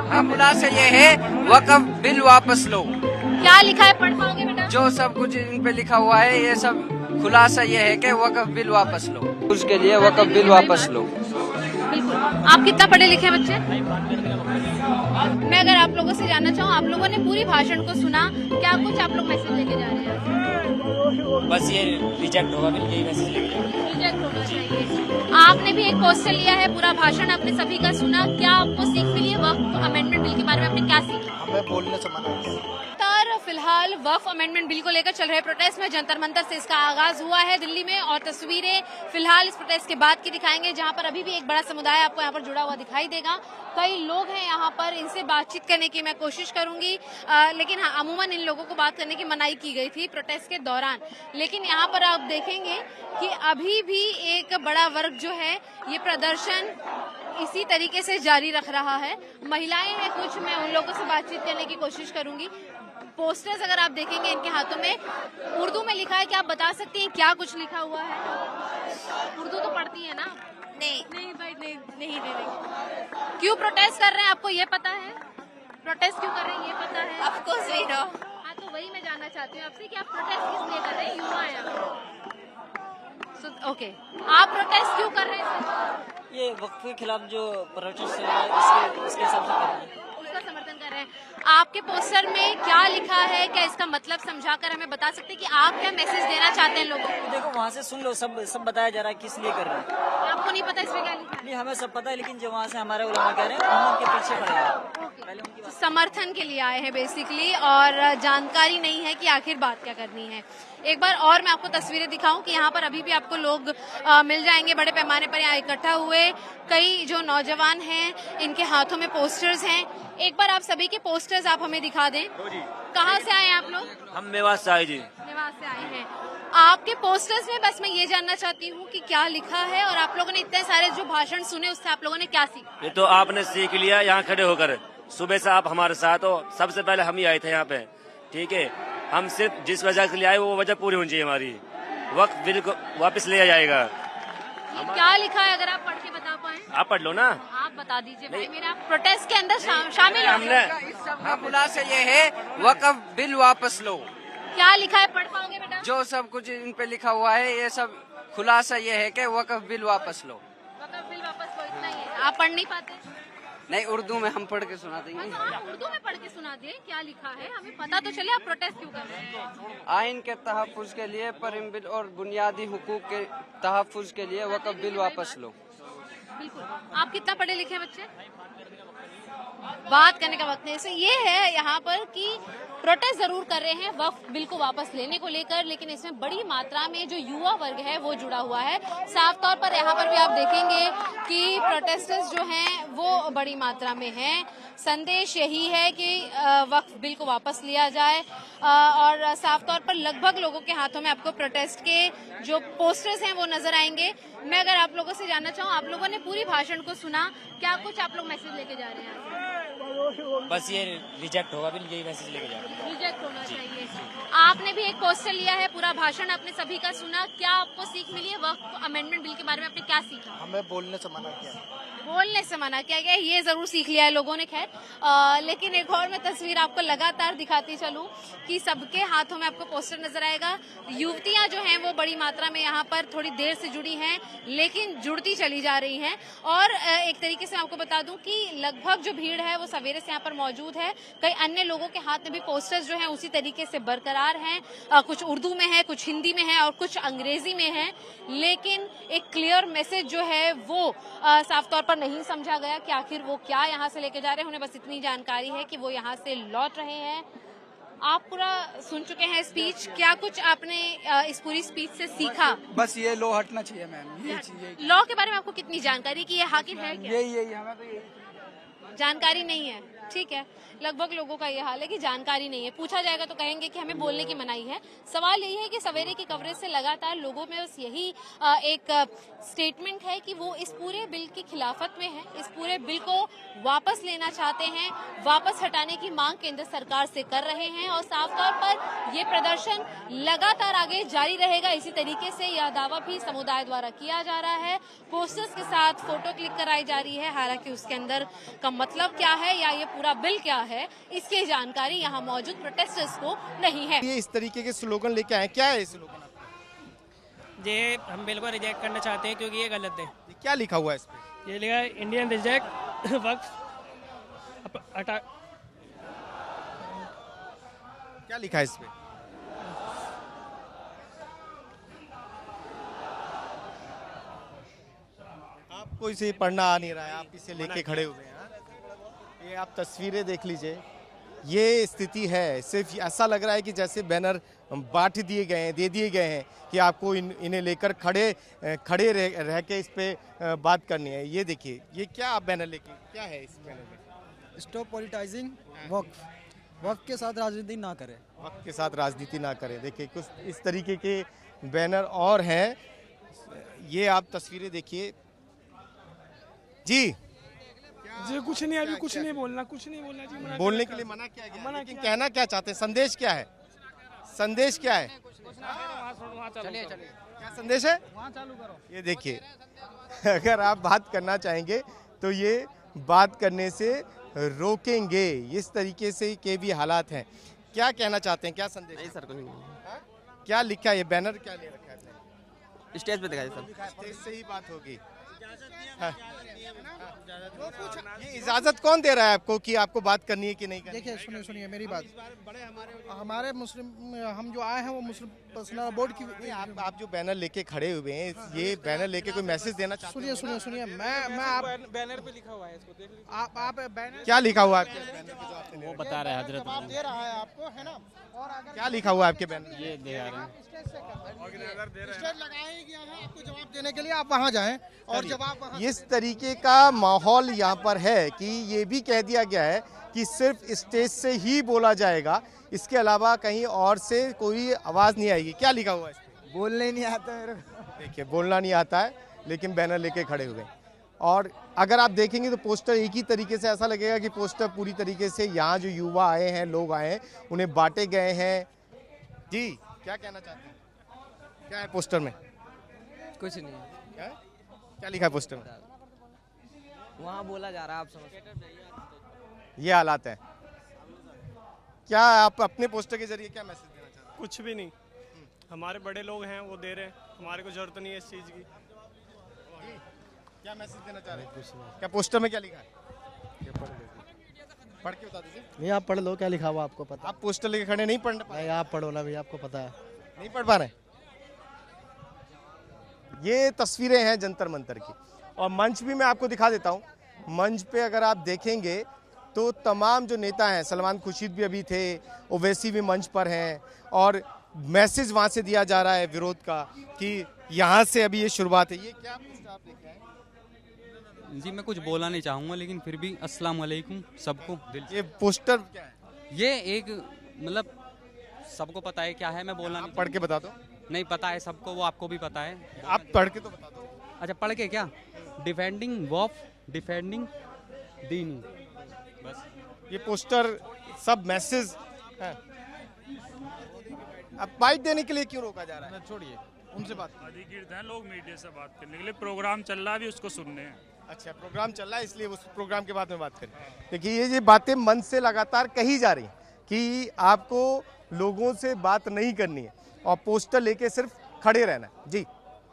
हाँ, खुलासा ये है वक़्फ़ बिल वापस लो। क्या लिखा है, पढ़ पाओगे बेटा? जो सब कुछ इन पे लिखा हुआ है ये सब खुलासा ये है कि वक़्फ़ बिल वापस लो। उसके लिए वक़्फ़ बिल वापस लो। बिल्कुल। आप कितना पढ़े लिखे हैं बच्चे? मैं अगर आप लोगों से जानना चाहूँ, आप लोगों ने पूरी भाषण को सुना, क्या कुछ आप लोग मैसेज लेके जा रहे हैं? बस ये रिजेक्ट होगा, बिल यही मैसेज लेके जाएंगे। रिजेक्ट होना चाहिए। आपने भी एक पोस्टर लिया है, पूरा भाषण आपने सभी का सुना, क्या आपको सीख मिली है वक्फ अमेंडमेंट बिल के बारे में? आपने क्या सीखा? हमें बोलने से मना है। फिलहाल वक्फ अमेंडमेंट बिल को लेकर चल रहे प्रोटेस्ट में जंतर मंतर से इसका आगाज हुआ है दिल्ली में, और तस्वीरें फिलहाल इस प्रोटेस्ट के बाद की दिखाएंगे, जहां पर अभी भी एक बड़ा समुदाय आपको यहां पर जुड़ा हुआ दिखाई देगा। कई लोग हैं यहाँ पर, इनसे बातचीत करने की मैं कोशिश करूंगी, लेकिन हाँ, अमूमन इन लोगों को बात करने की मनाही की गई थी प्रोटेस्ट के दौरान। लेकिन यहाँ पर आप देखेंगे कि अभी भी एक बड़ा वर्ग जो है ये प्रदर्शन इसी तरीके से जारी रख रहा है। महिलाएं हैं कुछ, मैं उन लोगों से बातचीत करने की कोशिश करूंगी। पोस्टर्स अगर आप देखेंगे इनके हाथों में उर्दू में लिखा है, क्या आप बता सकती हैं क्या कुछ लिखा हुआ है? उर्दू तो पढ़ती है ना? नहीं भाई, नहीं दे देंगे। क्यों प्रोटेस्ट कर रहे हैं, आपको ये पता है? प्रोटेस्ट क्यों कर रहे हैं ये पता है? Of course we know. हाँ, तो वही मैं जानना चाहती हूँ आपसे कि आप प्रोटेस्ट किस लिए कर रहे हैं? युवा हैं ओके, आप प्रोटेस्ट क्यों कर रहे हैं? ये वक्फ के खिलाफ जो प्रोटेस्ट चल रहा है इसके हिसाब से कर रहे हैं। उसका समर्थन कर रहे हैं। आपके पोस्टर में क्या लिखा है, क्या इसका मतलब समझाकर हमें बता सकते हैं कि आप क्या मैसेज देना चाहते हैं लोगों को? देखो वहाँ से सुन लो, सब बताया जा रहा है किस लिए कर रहे हैं। आपको नहीं पता इसमें क्या लिखा है? नहीं, हमें सब पता है, लेकिन जो वहाँ से हमारे उलमा कह रहे हैं हम उनके पीछे खड़े हैं। पहले उनकी बात समर्थन के लिए आए हैं बेसिकली, और जानकारी नहीं है कि आखिर बात क्या करनी है। एक बार और मैं आपको तस्वीरें दिखाऊं कि यहाँ पर अभी भी आपको लोग मिल जाएंगे बड़े पैमाने पर यहाँ इकट्ठा हुए। कई जो नौजवान हैं इनके हाथों में पोस्टर्स हैं। एक बार आप सभी के पोस्टर्स आप हमें दिखा दें। कहाँ से आए हैं आप लोग? हम मेवात से आए जी। निवास से आए हैं। आपके पोस्टर्स में बस मैं ये जानना चाहती हूँ कि क्या लिखा है, और आप लोगों ने इतने सारे जो भाषण सुने उससे आप लोगों ने क्या सीखा? ये तो आपने सीख लिया यहाँ खड़े होकर, सुबह से आप हमारे साथ हो। सबसे पहले हम ही आए थे यहाँ पे, ठीक है। हम सिर्फ जिस वजह के लिए आए वो वजह पूरी होनी चाहिए हमारी। वक्त बिल को वापस लिया जाएगा। ये क्या लिखा है, अगर आप पढ़ के बता पाए? आप पढ़ लो ना। आप बता दीजिए भाई, मेरा प्रोटेस्ट के अंदर शामिल हो। हमने हाँ, खुलासा ये है वक़्फ़ बिल वापस लो। क्या लिखा है, पढ़ पाओगे बेटा? जो सब कुछ इन पे लिखा हुआ है ये सब खुलासा ये है कि वक़्फ़ बिल वापस लो। वक़्फ़ बिल वापस लो, इतना ही है। आप पढ़ नहीं पाते? नहीं, उर्दू में हम पढ़ के सुना देंगे। आप उर्दू में पढ़ के सुना दिए क्या लिखा है, हमें पता तो चले। आप प्रोटेस्ट क्यों कर रहे हैं? आइन के तहफ़्फ़ुज़ के लिए, परिम बिल और बुनियादी हुकूक के तहफ़्फ़ुज़ के लिए वक़्फ़ बिल वापस लो। बिल्कुल। आप कितना पढ़े लिखे हैं बच्चे? बात करने का वक्त नहीं। सो ये है यहाँ पर कि प्रोटेस्ट जरूर कर रहे हैं वक्फ बिल को वापस लेने को लेकर, लेकिन इसमें बड़ी मात्रा में जो युवा वर्ग है वो जुड़ा हुआ है। साफ तौर पर यहाँ पर भी आप देखेंगे कि प्रोटेस्टर्स जो हैं वो बड़ी मात्रा में हैं। संदेश यही है कि वक्फ बिल को वापस लिया जाए, और साफ तौर पर लगभग लोगों के हाथों में आपको प्रोटेस्ट के जो पोस्टर्स हैं वो नजर आएंगे। मैं अगर आप लोगों से जानना चाहूँ, आप लोगों ने पूरी भाषण को सुना, क्या कुछ आप लोग मैसेज लेके जा रहे हैं? बस ये रिजेक्ट होगा, बिल यही मैसेज लेके जाएंगे। रिजेक्ट होना चाहिए। आपने भी एक पोस्टर लिया है, पूरा भाषण आपने सभी का सुना, क्या आपको सीख मिली है वक्फ अमेंडमेंट बिल के बारे में? आपने क्या सीखा? हमें बोलने से मना किया। बोलने से मना किया गया, ये जरूर सीख लिया है लोगों ने। खैर, लेकिन एक और मैं तस्वीर आपको लगातार दिखाती चलूं कि सबके हाथों में आपको पोस्टर नजर आएगा। युवतियां जो हैं वो बड़ी मात्रा में यहाँ पर थोड़ी देर से जुड़ी हैं, लेकिन जुड़ती चली जा रही हैं। और एक तरीके से आपको बता दूं कि लगभग जो भीड़ है वो सवेरे से यहाँ पर मौजूद है। कई अन्य लोगों के हाथ में भी पोस्टर्स जो हैं उसी तरीके से बरकरार हैं। कुछ उर्दू में है, कुछ हिंदी में है और कुछ अंग्रेजी में है, लेकिन एक क्लियर मैसेज जो है वो साफ तौर पर नहीं समझा गया कि आखिर वो क्या यहाँ से लेके जा रहे हैं। उन्हें बस इतनी जानकारी है कि वो यहाँ से लौट रहे हैं। आप पूरा सुन चुके हैं स्पीच, क्या कुछ आपने इस पूरी स्पीच से सीखा? बस ये लो हटना चाहिए मैम, ये चीज। लॉ के बारे में आपको कितनी जानकारी कि ये आखिर है क्या? यही हमें तो यही जानकारी नहीं है। ठीक है, लगभग लोगों का ये हाल है कि जानकारी नहीं है। पूछा जाएगा तो कहेंगे कि हमें बोलने की मनाही है। सवाल यही है कि सवेरे की कवरेज से लगातार लोगों में बस यही एक स्टेटमेंट है कि वो इस पूरे बिल की खिलाफत में है, इस पूरे बिल को वापस लेना चाहते हैं, वापस हटाने की मांग केंद्र सरकार से कर रहे हैं और साफ तौर पर ये प्रदर्शन लगातार आगे जारी रहेगा। इसी तरीके से यह दावा भी समुदाय द्वारा किया जा रहा है। पोस्टर्स के साथ फोटो क्लिक कराई जा रही है, हालांकि उसके अंदर का मतलब क्या है या ये पूरा बिल क्या है, इसकी जानकारी यहाँ मौजूद प्रोटेस्टर्स को नहीं है। ये इस तरीके के स्लोगन लेके आए, क्या है स्लोगन? ये हम बिल को रिजेक्ट करना चाहते हैं क्योंकि ये गलत है। ये क्या लिखा हुआ है इस पे? ये लिखा है इंडियन रिजेक्ट वक्फ हटा। क्या लिखा है इस पे? आपको इसे पढ़ना आ नहीं रहा है, आप इसे लेके खड़े हुए हैं। हाँ? ये आप तस्वीरें देख लीजिए, ये स्थिति है। सिर्फ ऐसा लग रहा है कि जैसे बैनर बांट दिए गए हैं, दे दिए गए हैं कि आपको इन्हें लेकर खड़े रह के इस पे बात करनी है। ये देखिए, ये क्या आप बैनर लेके, क्या है इस बैनर में? स्टॉप पॉलिटाइजिंग वक्त के साथ राजनीति ना करें। वक्त के साथ राजनीति ना करें। देखिए कुछ इस तरीके के बैनर और हैं। ये आप तस्वीरें देखिए जी। जी कुछ नहीं, अभी कुछ नहीं बोलना, कुछ नहीं बोलना जी। मना बोलने के लिए मना किया गया, लेकिन कहना क्या चाहते हैं? संदेश क्या है? संदेश क्या है? चलिए चलिए, क्या संदेश है? ये देखिए, अगर आप बात करना चाहेंगे तो ये बात करने से रोकेंगे। इस तरीके से के भी हालात हैं। क्या कहना चाहते हैं? क्या संदेश? नहीं सर, कुछ नहीं। क्या लिखा है? ये बैनर क्या ले रखा है? स्टेज पे दिखाई सर। स्टेज से ही बात होगी। हाँ। ये इजाजत कौन दे रहा है आपको कि आपको बात करनी है कि नहीं करनी? देखिए सुनिए मेरी बात। हमारे मुस्लिम, हम जो आए हैं वो मुस्लिम पर्सनल बोर्ड की। आप जो बैनर लेके खड़े हुए हैं, ये बैनर लेके कोई मैसेज देना चाहते हैं? सुनिए मैं आप बैनर पे लिखा हुआ है, इसको देख लीजिए। आप बैनर क्या लिखा हुआ है आपके बैनर पे जो आपने वो बता रहे हैं हजरत, जवाब दे रहा है आपको, है ना? और अगर क्या लिखा हुआ है आपके बैनर? ये दे रहे हैं। स्टेज लगाया ही गया है आपको जवाब देने के लिए, आप वहाँ जाएं और जवाब वहाँ। इस तरीके का माहौल यहाँ पर है कि ये भी कह दिया गया है कि सिर्फ स्टेज से ही बोला जाएगा, इसके अलावा कहीं और से कोई आवाज नहीं आएगी। क्या लिखा हुआ है इस पे? बोलने ही नहीं आता मेरे को। देखिए, बोलना नहीं आता है लेकिन बैनर लेके खड़े हुए हैं। और अगर आप देखेंगे तो पोस्टर एक ही तरीके से, ऐसा लगेगा कि पोस्टर पूरी तरीके से यहाँ जो युवा आए हैं, लोग आए हैं, उन्हें बांटे गए हैं। जी क्या कहना चाहते हैं? क्या है पोस्टर में? कुछ नहीं। क्या लिखा है पोस्टर में? वहाँ बोला जा रहा है, आप समझ। ये हालात है। क्या आप अपने पोस्टर के जरिए क्या मैसेज देना चाहते हैं? कुछ भी नहीं, हमारे बड़े लोग हैं वो दे रहे हैं, हमारे को जरूरत नहीं है इस चीज़ की। क्या मैसेज देना चाह रहे हैं? क्या पोस्टर में क्या लिखा है? पढ़ के बता दीजिए। नहीं आप पढ़ लो, क्या लिखा हुआ आपको पता? आप पोस्टर लेके खड़े नहीं पढ़ पा नहीं आप पढ़ो ना भैया, आपको पता है। नहीं पढ़ पा रहे? ये तस्वीरें हैं जंतर मंतर की, और मंच भी मैं आपको दिखा देता हूँ। मंच पे अगर आप देखेंगे तो तमाम जो नेता हैं, सलमान खुर्शीद भी अभी थे, ओवैसी भी मंच पर हैं, और मैसेज वहाँ से दिया जा रहा है विरोध का कि यहाँ से अभी ये शुरुआत है। ये क्या पोस्टर आप देख रहे हैं? जी मैं कुछ बोलना नहीं चाहूँगा, लेकिन फिर भी अस्सलाम वालेकुम सबको दिल से। ये पोस्टर क्या है? ये एक मतलब सबको पता है क्या है, मैं बोलना नहीं। पढ़ के बता दो। नहीं पता है सबको, वो आपको भी पता है। आप पढ़ के तो बता दो। अच्छा पढ़ के क्या? डिफेंडिंग वॉफ डिफेंडिंग दीनी, बस। ये पोस्टर सब मैसेज है। अब बाइट देने के लिए क्यों रोका जा रहा है? छोड़िए उनसे बात। अधिकृत हैं लोग मीडिया से बात करने के लिए, प्रोग्राम चल रहा है अभी, उसको सुनने हैं। अच्छा, प्रोग्राम चल रहा है इसलिए उस प्रोग्राम के बाद में बात करें। देखिए ये बातें मन से लगातार कही जा रही हैं कि आपको लोगों से बात नहीं करनी है और पोस्टर लेके सिर्फ खड़े रहना है। जी।